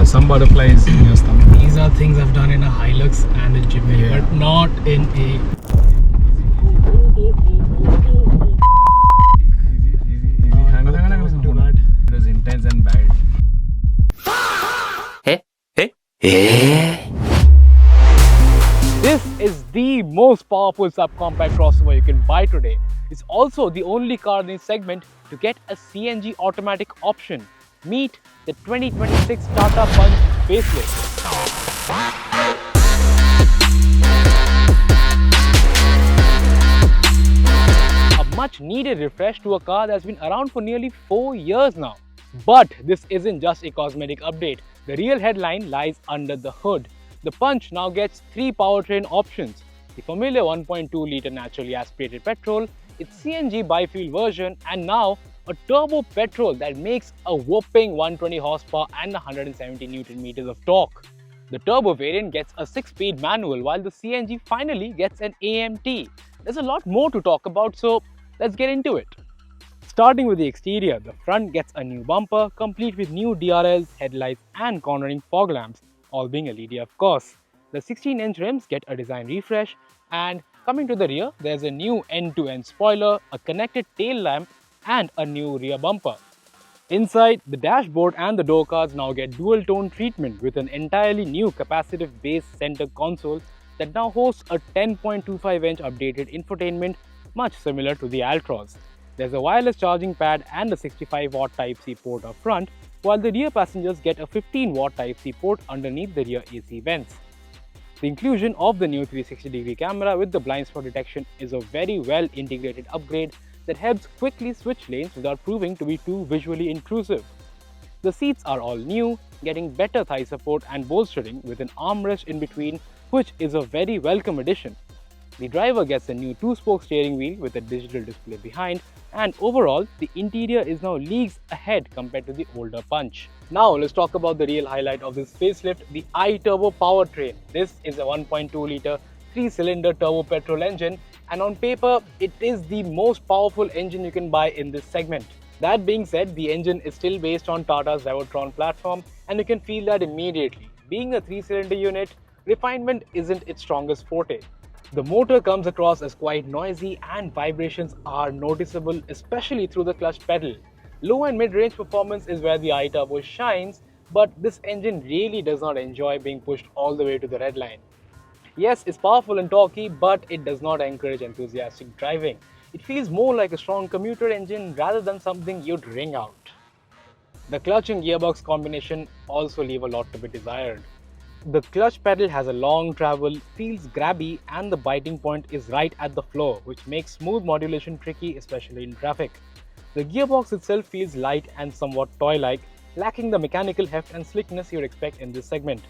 some butterflies in your stomach. These are things I've done in a Hilux and a Jimny, but not in a... Easy. Hang on. It was intense and bad. This is the most powerful subcompact crossover you can buy today. It's also the only car in this segment to get a CNG automatic option. Meet the 2026 Tata Punch Facelift. A much needed refresh to a car that's been around for nearly 4 years now. But this isn't just a cosmetic update. The real headline lies under the hood. The Punch now gets 3 powertrain options: the familiar 1.2-litre naturally aspirated petrol, its CNG bi-fuel version, and now a turbo petrol that makes a whopping 120 horsepower and 170 Nm of torque. The turbo variant gets a 6-speed manual, while the CNG finally gets an AMT. There's a lot more to talk about, so let's get into it. Starting with the exterior, the front gets a new bumper, complete with new DRLs, headlights and cornering fog lamps, all being LED of course. The 16-inch rims get a design refresh, and coming to the rear, there's a new end-to-end spoiler, a connected tail lamp and a new rear bumper. Inside, the dashboard and the door cards now get dual-tone treatment with an entirely new capacitive base center console that now hosts a 10.25-inch updated infotainment, much similar to the Altroz. There's a wireless charging pad and a 65-watt Type-C port up front, while the rear passengers get a 15-watt Type-C port underneath the rear AC vents. The inclusion of the new 360-degree camera with the blind spot detection is a very well integrated upgrade that helps quickly switch lanes without proving to be too visually intrusive. The seats are all new, getting better thigh support and bolstering with an armrest in between, which is a very welcome addition. The driver gets a new 2-spoke steering wheel with a digital display behind, and overall, the interior is now leagues ahead compared to the older Punch. Now let's talk about the real highlight of this facelift, the iTurbo powertrain. This is a 1.2-litre 3-cylinder turbo petrol engine, and on paper, it is the most powerful engine you can buy in this segment. That being said, the engine is still based on Tata's Powertrain platform, and you can feel that immediately. Being a 3-cylinder unit, refinement isn't its strongest forte. The motor comes across as quite noisy and vibrations are noticeable, especially through the clutch pedal. Low and mid-range performance is where the iTurbo shines, but this engine really does not enjoy being pushed all the way to the red line. Yes, it's powerful and torquey, but it does not encourage enthusiastic driving. It feels more like a strong commuter engine rather than something you'd wring out. The clutch and gearbox combination also leave a lot to be desired. The clutch pedal has a long travel, feels grabby, and the biting point is right at the floor, which makes smooth modulation tricky, especially in traffic. The gearbox itself feels light and somewhat toy-like, lacking the mechanical heft and slickness you'd expect in this segment.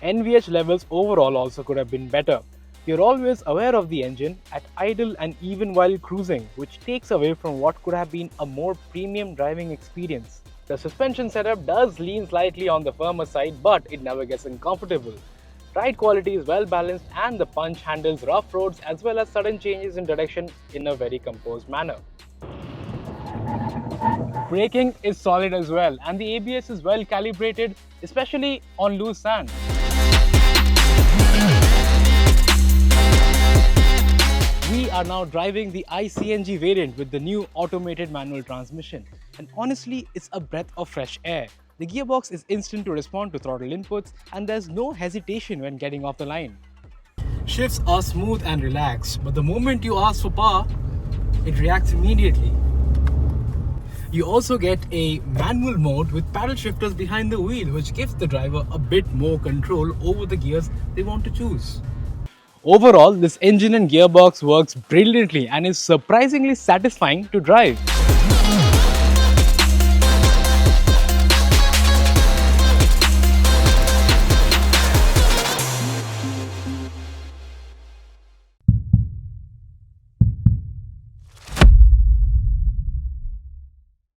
NVH levels overall also could have been better. You're always aware of the engine at idle and even while cruising, which takes away from what could have been a more premium driving experience. The suspension setup does lean slightly on the firmer side, but it never gets uncomfortable. Ride quality is well balanced, and the Punch handles rough roads as well as sudden changes in direction in a very composed manner. Braking is solid as well, and the ABS is well calibrated, especially on loose sand. We are now driving the iCNG variant with the new automated manual transmission, and honestly, it's a breath of fresh air. The gearbox is instant to respond to throttle inputs, and there's no hesitation when getting off the line. Shifts are smooth and relaxed, but the moment you ask for power, it reacts immediately. You also get a manual mode with paddle shifters behind the wheel, which gives the driver a bit more control over the gears they want to choose. Overall, this engine and gearbox works brilliantly and is surprisingly satisfying to drive.